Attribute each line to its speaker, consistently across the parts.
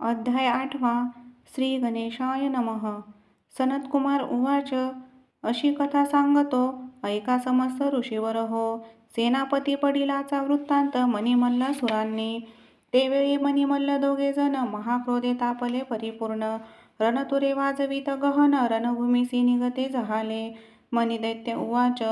Speaker 1: अध्याय 8 श्री गणेशाय नमः। सनत्कुमार उवाच अशी कथा सांगतो ऐका समस्त ऋषीवर हो। सेनापती पडिलाचा वृत्तांत मणिमल्ल सुरांनी। ते वेळी मणिमल्ल दोघे जण महाक्रोधे तापले परिपूर्ण। रणतुरे वाजवीत गहन रणभूमीसी निगते जहाले। मणिदैत्य उवाच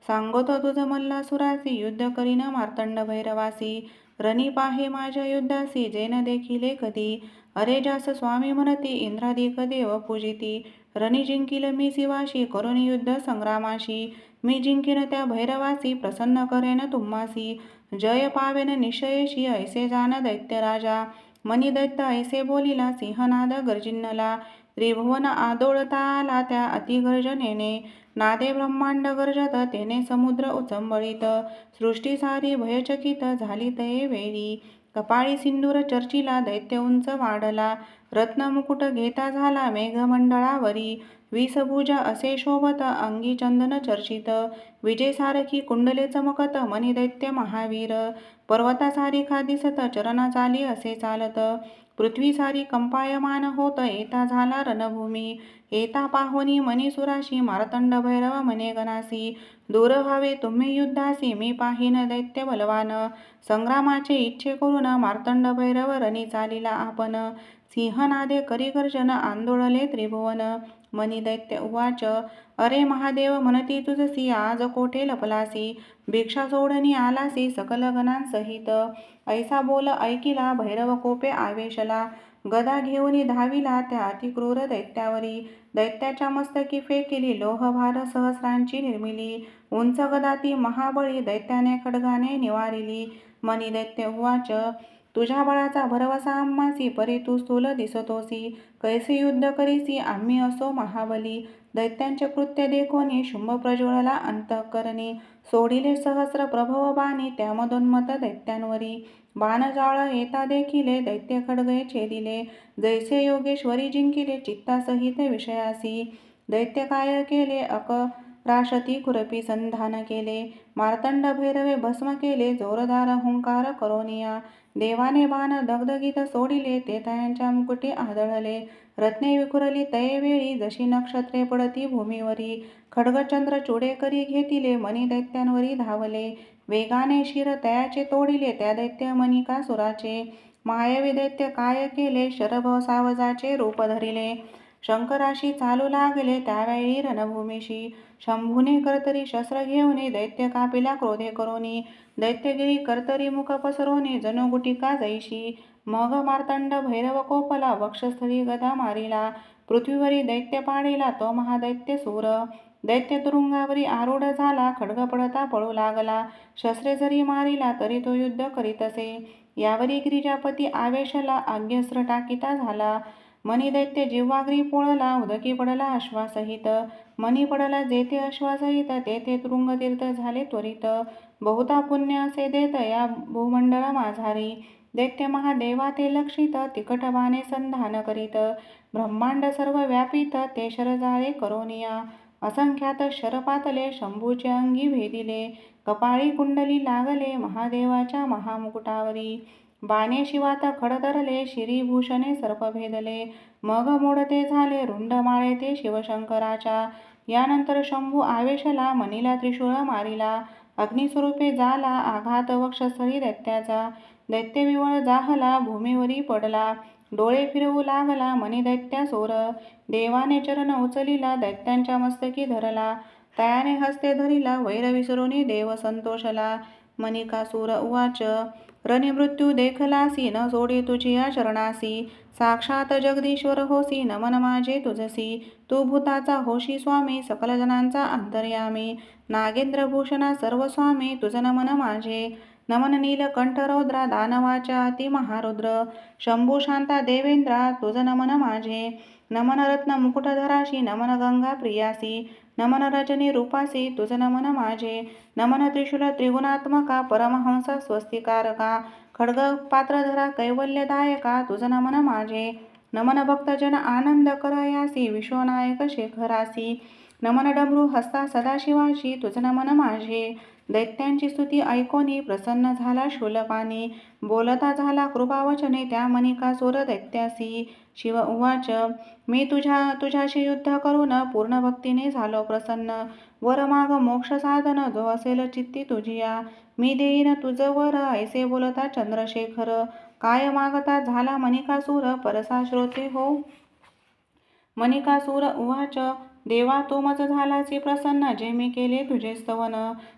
Speaker 1: सांगतो तुझ मल्लासुरासी युद्ध करीन मार्तंड भैरवासी। रणी पाहे माझ्या युद्धासी जेन देखिले कधी। अरे जास स्वामी म्हणती इंद्रादिक देव पूजिती। रणी जिंकील मी शिवाशी करून युद्ध संग्रामाशी। मी जिंकीन त्या भैरवासी प्रसन्न करेन तुम्हासी। जय पावेन निश्चयेशी ऐसे जाण दैत्य राजा। मणिदैत्य ऐसे बोलिला सिंहनाद गर्जिन्नला। त्रिभुवन आदोळता आला त्या अतिगर्जनेने। नादे ब्रह्मांड गर्जत तेने समुद्र उचंबळीत। सृष्टी सारी भयचकित झाली तये वेळी। कपाळी सिंदूर चर्चिला दैत्य उंच वाढला। रत्नमुकुट घेता झाला मेघमंडळावरी। 20 भुज असे शोभत अंगी चंदन चर्चित। विजेसारखी कुंडले चमकत मणिदैत्य महावीर। पर्वतासारिखा दिसत चरण चाली असे चालत। पृथ्वी सारी कंपायमान होत येता झाला रणभूमी। येता पाहोनी मणिसुराशी मार्तंड भैरव म्हणे गणासी। दूर व्हावे तुम्ही युद्धासी मी पाहीन दैत्य बलवान। संग्रामाचे इच्छे करून मार्तंड भैरव रणी चालिला आपण। सिंहनादे करी गर्जन आंदोळले त्रिभुवन। मणिदैत्य उवाच अरे महादेव म्हणती तुझसी आज कोठे लपलासी। भिक्षा सोडणी आलासी सकल गणांसहित। ऐसा बोल ऐकिला भैरव कोपे आवेशला। गदा घेऊनी धाविला त्या अतिक्रूर दैत्यावरी। दैत्याच्या मस्तकी फेकिली लोहभार सहस्रांची निर्मिली। उंच गदा ती महाबळी दैत्याने खड्गाने निवारिली। मणिदैत्य उवाच तुझ्या बळाचा भरवसा आम्हासी परी तू स्थूल दिसतोसी। कैसे युद्ध करीसी आम्ही असो महाबली। दैत्यांचे कृत्य देखोनी शुंभ प्रज्वलला अंतःकरणी। सोडिले सहस्र प्रभव बाणी त्या मदोन्मत दैत्यांवरी। बाणजाळ येता देखिले दैत्य खड्गे छेदिले। जैसे योगेश्वरी जिंकिले चित्तासहित विषयासी। दैत्य काय केले अकराशती खुरपी संधान केले। मार्तंड भैरवे भस्म केले जोरदार हुंकार करोनिया। देवाने बाण दगदगीत सोडिले ते तयांच्या मुकुटी आदळले। रत्ने विखुरली तये वेळी जशी नक्षत्रे पडती भूमीवरी। खड्गचंद्र चुडे करी घेतिले मणी दैत्यांवरी धावले। वेगाने शिर तयाचे तोडिले त्या दैत्य मणिकासुराचे। मायवी दैत्य काय केले शरभ सावजाचे रूप धरिले। शंकराशी चालू लागले त्यावेळी रणभूमीशी। शंभूने कर्तरी शस्त्र घेऊनी दैत्य कापिला क्रोधे करोनी। दैत्यगिरी कर्तरी मुख पसरोनी जणू गुटिका जैशी। मग मार्तंड भैरव कोपला वक्षस्थळी गदा मारिला। पृथ्वीवरी दैत्य पाडिला तो महादैत्य सूर। दैत्य तुरुंगावरी आरूढ झाला खड्ग पडता पळू लागला। शस्त्रे जरी मारिला तरी तो युद्ध करीतसे। यावरी गिरिजापती आवेशला आज्ञस्त्र टाकीता झाला। मणिदैत्य जिव्हाग्री पोळला उदकी पडला अश्वासहित। मणी पडला जेथे अश्वासहित तेथे तुरुंगतीर्थ झाले त्वरित। बहुता पुण्य असे देत या भूमंडळ माझारी। दैत्य महादेवा ते लक्षित तिकट बाणे संधान करीत। ब्रह्मांड सर्व व्यापित ते शरजाळे करोनिया। असंख्यात शरपातले शंभूचे अंगी भेदिले। कपाळी कुंडली लागले महादेवाच्या महामुकुटावरी। बाणे शिवात खडधरले शिरीभूषणे सर्प भेदले। मग मोडते झाले रुंड माळे ते शिवशंकराच्या। यानंतर शंभू आवेशला मणीला त्रिशूळ मारिला। अग्निस्वरूपे झाला आघात वक्षस्थळी दैत्याचा। दैत्य विवळ जाहला भूमीवरी पडला। डोळे फिरवू लागला मणिदैत्यासूर। देवाने चरण उचलिला दैत्यांच्या मस्तकी धरला। तयाने हस्ते धरिला वैर विसरुनी देव संतोषला। मणिकासूर उवाच रणी मृत्यू देखलासी न सोडी तुझिया शरणासी। साक्षात जगदीश्वर होसी नमन माझे तुझसी। तू भूताचा होशी स्वामी सकल जनांचा अंतर्यामी। नागेंद्र भूषणा सर्व स्वामी तुझ नमन माझे। नमन नीलकंठ रौद्रा दानवाच्या अति महारुद्र। शंभू शांता देवेंद्रा तुझ नमन माझे। नमन रत्न मुकुटधराशी नमन गंगा प्रियासी। नमन रजनी रूपासी तुझ नमन माझे। नमन त्रिशूल त्रिगुणात्मका परमहंस स्वस्तिकारका। खड्ग पात्रधरा कैवल्यदायका तुझ नमन माझे। नमन भक्तजन आनंद करयासी विश्वनायक शेखरासी। नमन डमरू हस्ता सदाशिवाशी तुझ नमन माझे। दैत्यांची स्तुती ऐकोनी प्रसन्न झाला शूलपाणी. बोलता झाला कृपावचने त्या मणिकासूर दैत्यासी. शिव उवाच मी तुझ्याशी युद्ध करून पूर्ण भक्तीने झालो प्रसन्न. वर माग मोक्ष साधन जो असेल चित्ती तुझिया. मी देईन तुझ वर ऐसे बोलता चंद्रशेखर. काय मागता झाला मणिकासूर परसा श्रोते हो. मणिकासूर उवाच देवा तू मज झालासी प्रसन्न जे मी केले तुझे स्तवन.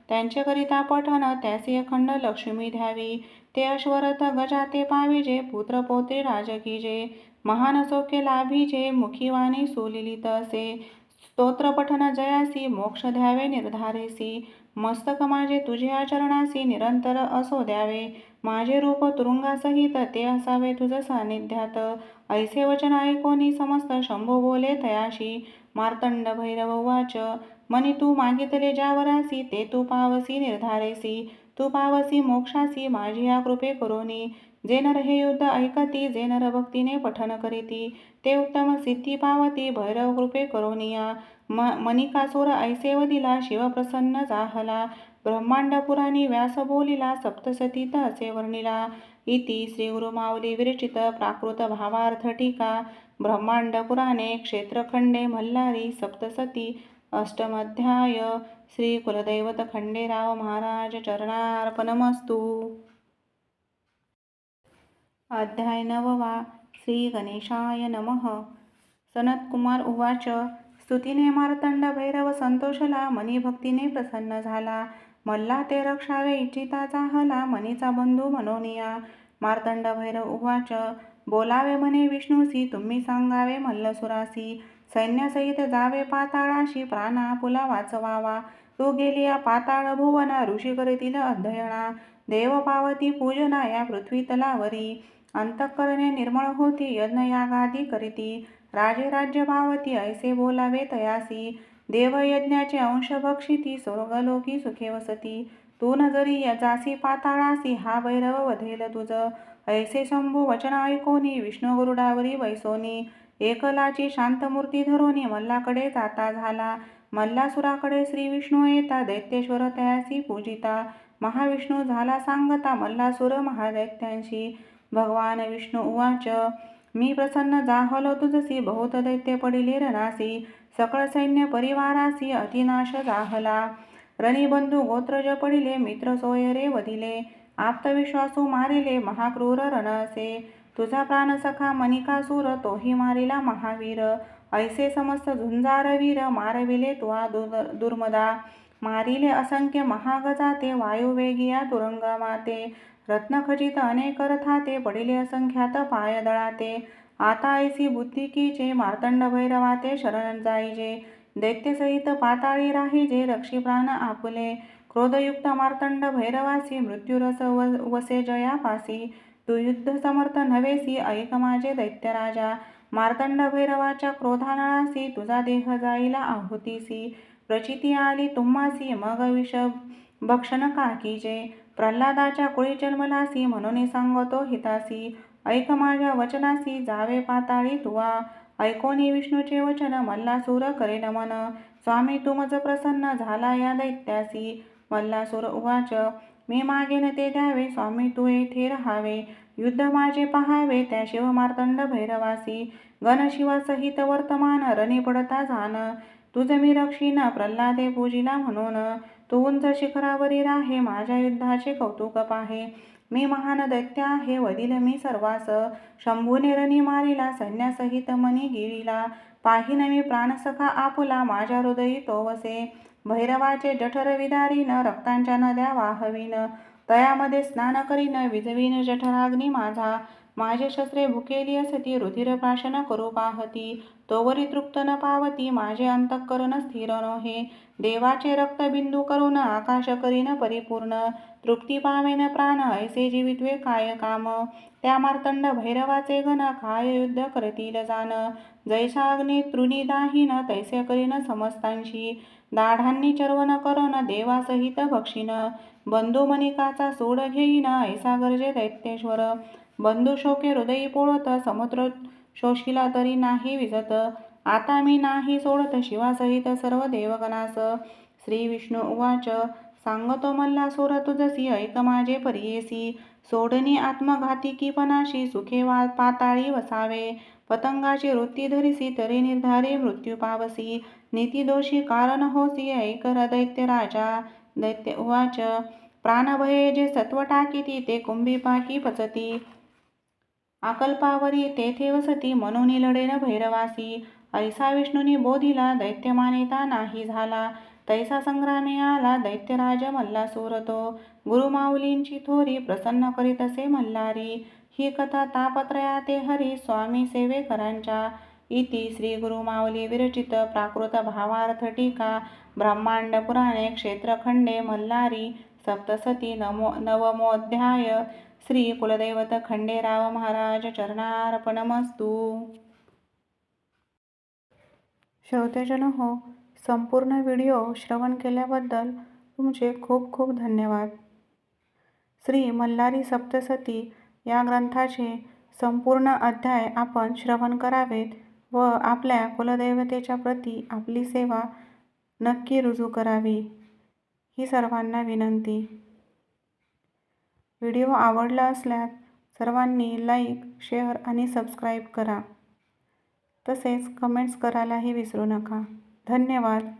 Speaker 1: त्यांचेकरिता पठन त्यासी अखंड लक्ष्मी द्यावी. ते अश्वरथ गजाते पाविजे पुत्र पौत्री राजकीजे. महान सौख्य लाभीजे मुखी वाणी सुलिलित असे. स्तोत्र पठन जयासी मोक्ष द्यावे निर्धारेसी. मस्तक माझे तुझ्या चरणासी निरंतर असो द्यावे. माझे रूप तुरुंगासहित ते असावे तुझ सान्निध्यात. ऐसे वचन ऐकोनी समस्त शंभो बोले तयाशी. मार्तंड भैरव उवाच मनी तू मागितले ज्यावरासी ते तू पावसी निर्धारेसी. तू पावसी मोक्षासी माझिया कृपे करोनी. जे नर हे युद्ध ऐकती जे नर भक्तीने पठन करीती ते उत्तम सिद्धी पावती भैरव कृपे करोनिया. मणिकासूर ऐसे वदिला शिव प्रसन्न जाहला. ब्रह्मांड पुराणी व्यास बोलिला सप्तसतीत असे वर्णिला. इति श्री गुरुमाऊली विरचित प्राकृत भावार्थ टीका. ब्रह्मांड पुराणे क्षेत्रखंडे मल्हारी सप्तसती अष्टमाध्याय. श्री कुलदैवत खंडेराव महाराज चरणार्पणमस्तु. अध्याय 9. श्री गणेशाय नमः. सनत्कुमार उवाच स्तुतीने मार्तंड भैरव संतोषला. मनी भक्तीने प्रसन्न झाला. मल्ला ते रक्षावे इच्छिता चाहला. मनीचा बंधू मनोनिया. मार्तंड भैरव उवाच बोलावे म्हणे विष्णूसी तुम्ही सांगावे मल्लसुरासी. सैन्यासहित जावे पाताळाशी प्राण आपुला वाचवावा. तू गेलिया पाताळ भुवन ऋषी करतील अध्ययना. देव पावती पूजना या पृथ्वी तलावरी. अंतःकरणे निर्मळ होती यज्ञ यागादी करीती. राजे राज्य पावती ऐसे बोलावे तयासी. देव यज्ञाचे अंश भक्षिती स्वर्गलोकी सुखे वसती. तू न जरी जासी पाताळासी हा भैरव वधेल तुझ. ऐसे शंभू वचन ऐकोनी विष्णू गरुडावरी बैसोनी. एकलाची शांतमूर्ती धरोनी मल्लाकडे जाता झाला. मल्लासुराकडे श्री विष्णू येता दैत्येश्वर तयासी पूजिता. महाविष्णू झाला सांगता मल्लासुर महादैत्यांशी. भगवान विष्णू उवाच मी प्रसन्न जाहलो तुझसी बहुत दैत्य पडिले रणासी. सकळ सैन्य परिवारासी अतिनाश जाहला. रणिबंधू गोत्रज पडिले मित्र सोयरे वदिले. आप्तविश्वासू मारिले महाक्रूर रण असे. तुझा प्राणसखा मणिकासूर तोही मारिला महावीर. ऐसे समस्त झुंजारवीर मारविले तुआ दुर्मदा. मारिले असंख्य महागजाते वायुवेगिया तुरंगमाते. रत्नखचित अनेक रथाते पडिले असंख्यात पाय दळाते. आता ऐसी बुद्धी कीचे मार्तंड भैरवाते शरण जाईजे. दैत्यसहित पाताळी राहीजे रक्षी प्राण आपुले. क्रोधयुक्त मार्तंड भैरवासी मृत्युरस वसे जयापासी. तू युद्ध समर्थ नव्हेसी ऐक माझे दैत्यराजा. मार्तंड भैरवाच्या क्रोधानळासी तुझा देह जाईला आहुतीसी. प्रचिती आली तुम्हासी मग विष भक्षण का कीजे. प्रल्हादाच्या कुळी जन्मलासी म्हणून सांगतो हितासी. ऐक माझ्या वचनासी जावे पाताळी तुवा. ऐकोनी विष्णूचे वचन मल्लासूर करे नमन. स्वामी तू मज प्रसन्न झाला या दैत्यासी. मल्लासूर उवाच मी मागेन ते द्यावे स्वामी तू येथे राहावे. युद्ध माझे पहावे त्या शिव मार्तंड भैरवासी. गणशिवासहित वर्तमान रणी पडता जाण. तुझ मी रक्षीन प्रल्हादे पूजिला म्हणून. तू उंच शिखरावरी राहे माझ्या युद्धाचे कौतुक पाहे. मी महान दैत्य आहे वदिल मी सर्वास. शंभूने रणी मारिला सैन्यासहित मनी गिळिला. पाहिन मी प्राणसखा आपुला माझ्या हृदयी तो वसे. भैरवाचे जठर विदारीन रक्तांच्या नद्या वाहवीन. तयामध्ये स्नान करीन विजवीन जठराग्नी माझा. माझे शस्त्रे भुकेली असती रुधिर प्राशन करू पाहती. तोवरी तृप्त न पावती माझे अंतःकरण स्थिर नोहे. देवाचे रक्तबिंदू करून आकाश करीन परिपूर्ण. तृप्ती पावेन प्राण ऐसे जीवित्वे काय काम. त्या मार्तंड भैरवाचे गण काय युद्ध करतील जाण. जैसा अग्नी तृणी दाहीन तैसे करीन समस्तांशी. दाढांनी चर्वण करून देवासहित भक्षीन. बंधू मणिकाचा सूड घेईन ऐसा गर्जे दैत्येश्वर. बंधू शोके हृदयी पोळत समुद्र शोषिला तरी नाही विजत. आता मी नाही सोडत शिवासहित सर्व देवगणास. श्री विष्णू उवाच सांगतो मल्लासुर तुझसी ऐक माझे परियेसी. सोडणी आत्मघातिकीपणाशी सुखे पाताळी वसावे. पतंगाची वृत्ती धरिसी तरी निर्धारी मृत्यू पावसी. नीतिदोषी कारण होसी ऐकर दैत्य राजा. दैत्य उवाच प्राणभये जे सत्व टाकीती ते कुंभिपाकी पचती. आकल्पावरी तेथे वसती म्हणून लढेन भैरवासी. ऐसा विष्णूंनी बोधिला दैत्य मानिता नाही झाला. तैसा संग्रामी आला दैत्यराज मल्लासुर तो. गुरुमाऊलींची थोरी प्रसन्न करीत असे मल्हारी. ही कथा तापत्रयाते हरी स्वामी सेवेकरांच्या. इति श्री गुरुमाऊली विरचित प्राकृत भावार्थ टीका ब्रह्मांड पुराणे क्षेत्रखंडे मल्हारी सप्तशती नवमोऽध्याय. श्री कुलदैवत खंडेराव महाराज चरणार्पणमस्तु. श्रोतेजन हो, संपूर्ण व्हिडिओ श्रवण केल्याबद्दल तुमचे खूप खूप धन्यवाद. श्री मल्हारी सप्तशती या ग्रंथाचे संपूर्ण अध्याय आपण श्रवण करावेत व आपल्या कुलदैवतेच्या प्रती आपली सेवा नक्की रुजू करावी, ही सर्वांना विनंती. व्हिडिओ आवडला असल्यास सर्वांनी लाईक, शेअर आणि सबस्क्राईब करा. तसेच कमेंट्स करायलाही विसरू नका. धन्यवाद.